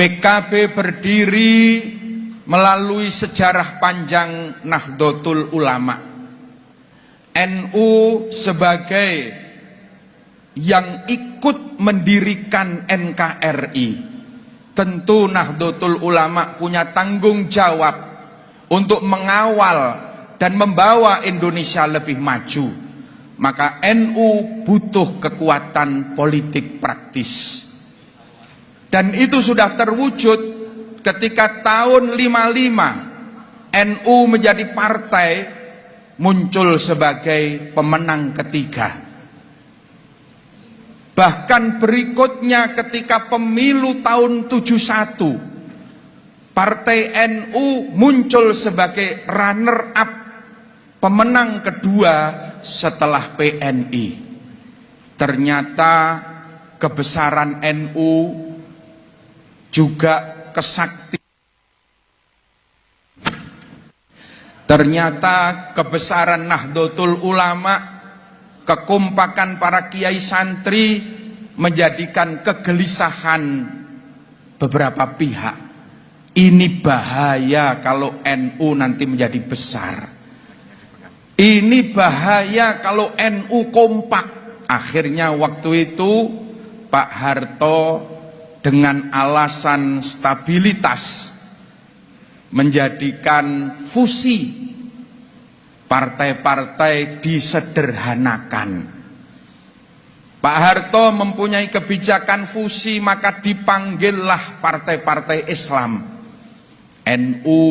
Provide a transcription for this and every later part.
PKB berdiri melalui sejarah panjang Nahdlatul Ulama. NU sebagai yang ikut mendirikan NKRI, tentu Nahdlatul Ulama punya tanggung jawab untuk mengawal dan membawa Indonesia lebih maju. Maka NU butuh kekuatan politik praktis. Dan itu sudah terwujud ketika tahun 55 NU menjadi partai, muncul sebagai pemenang ketiga. Bahkan berikutnya ketika pemilu tahun 71, partai NU muncul sebagai runner up, pemenang kedua setelah PNI. Ternyata kebesaran NU juga ternyata kebesaran Nahdlatul Ulama, kekompakan para kiai santri menjadikan kegelisahan beberapa pihak. Ini bahaya kalau NU nanti menjadi besar. Ini bahaya kalau NU kompak. Akhirnya waktu itu Pak Harto dengan alasan stabilitas menjadikan fusi partai-partai disederhanakan. Pak Harto mempunyai kebijakan fusi, maka dipanggillah partai-partai Islam, NU,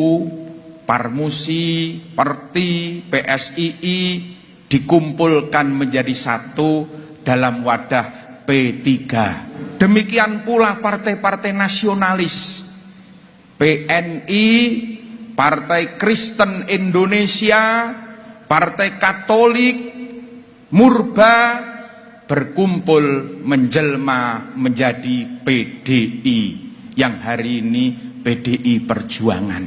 Parmusi, Perti, PSII, dikumpulkan menjadi satu dalam wadah P3. Demikian pula partai-partai nasionalis, PNI, Partai Kristen Indonesia, Partai Katolik, Murba, berkumpul menjelma menjadi PDI, yang hari ini PDI Perjuangan.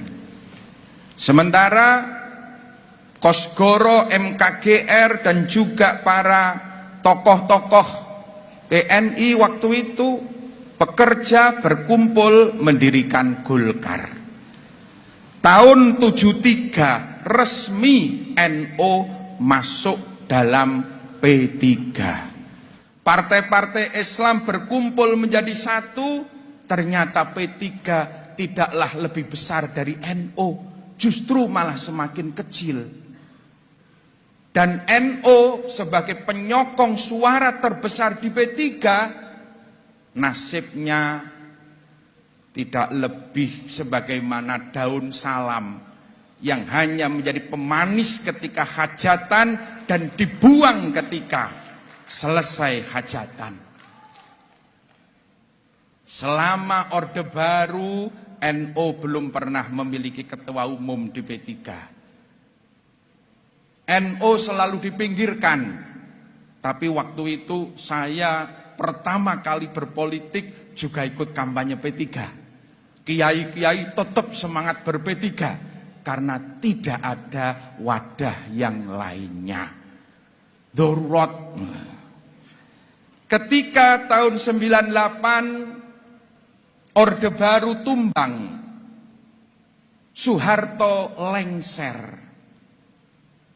Sementara Kosgoro, MKGR, dan juga para tokoh-tokoh TNI waktu itu pekerja berkumpul mendirikan Golkar. Tahun 73 resmi NU masuk dalam P3. Partai-partai Islam berkumpul menjadi satu, ternyata P3 tidaklah lebih besar dari NU, justru malah semakin kecil. Dan NU sebagai penyokong suara terbesar di P3, nasibnya tidak lebih sebagaimana daun salam yang hanya menjadi pemanis ketika hajatan dan dibuang ketika selesai hajatan. Selama Orde Baru, NU belum pernah memiliki ketua umum di P3. NU selalu dipinggirkan, tapi waktu itu saya pertama kali berpolitik juga ikut kampanye P3. Kiai-kiai tetap semangat ber-P3 karena tidak ada wadah yang lainnya. Darurat. Ketika tahun 98 Orde Baru tumbang, Soeharto lengser.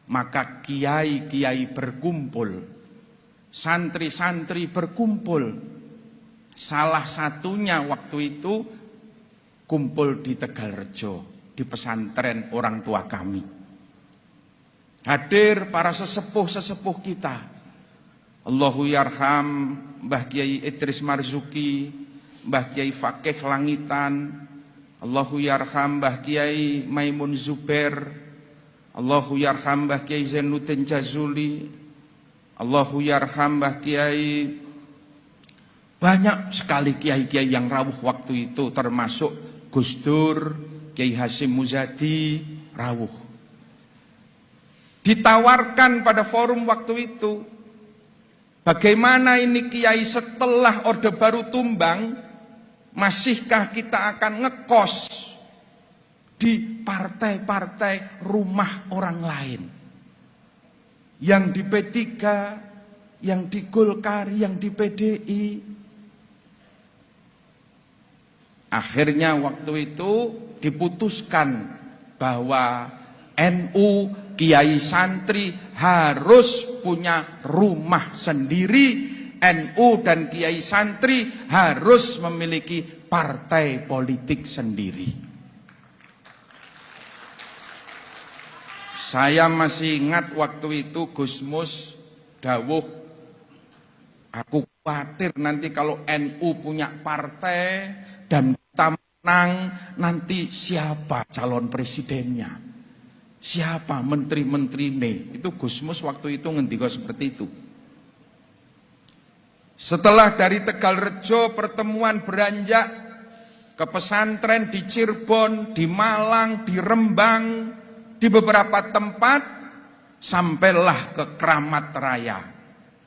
Maka kiai-kiai berkumpul, santri-santri berkumpul. Salah satunya waktu itu kumpul di Tegalrejo, di pesantren orang tua kami. Hadir para sesepuh-sesepuh kita. Allahu yarham Mbah Kiai Idris Marzuki, Mbah Kiai Fakih Langitan, Allahu yarham Mbah Kiai Maimun Zubair, Allahu yarham Mbah Kiai Zainuddin Jazuli, Allahu yarham Mbah Kiai. Banyak sekali kiai-kiai yang rawuh waktu itu, termasuk Gus Dur, Kiai Hasyim Muzadi, rawuh. Ditawarkan pada forum waktu itu, bagaimana ini Kiai setelah Orde Baru tumbang, masihkah kita akan ngekos di partai-partai rumah orang lain? Yang di P3, yang di Golkar, yang di PDI. Akhirnya waktu itu diputuskan bahwa NU, kiai santri harus punya rumah sendiri. NU dan kiai santri harus memiliki partai politik sendiri. Saya masih ingat waktu itu Gus Mus dawuh, aku khawatir nanti kalau NU punya partai dan kita menang, nanti siapa calon presidennya? Siapa menteri-menteri? Itu Gus Mus waktu itu ngendika seperti itu. Setelah dari Tegalrejo pertemuan beranjak ke pesantren di Cirebon, di Malang, di Rembang, di beberapa tempat, sampailah ke Kramat Raya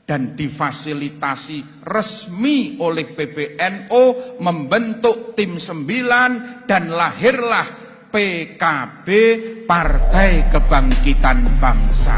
dan difasilitasi resmi oleh PBNU membentuk tim 9 dan lahirlah PKB, Partai Kebangkitan Bangsa.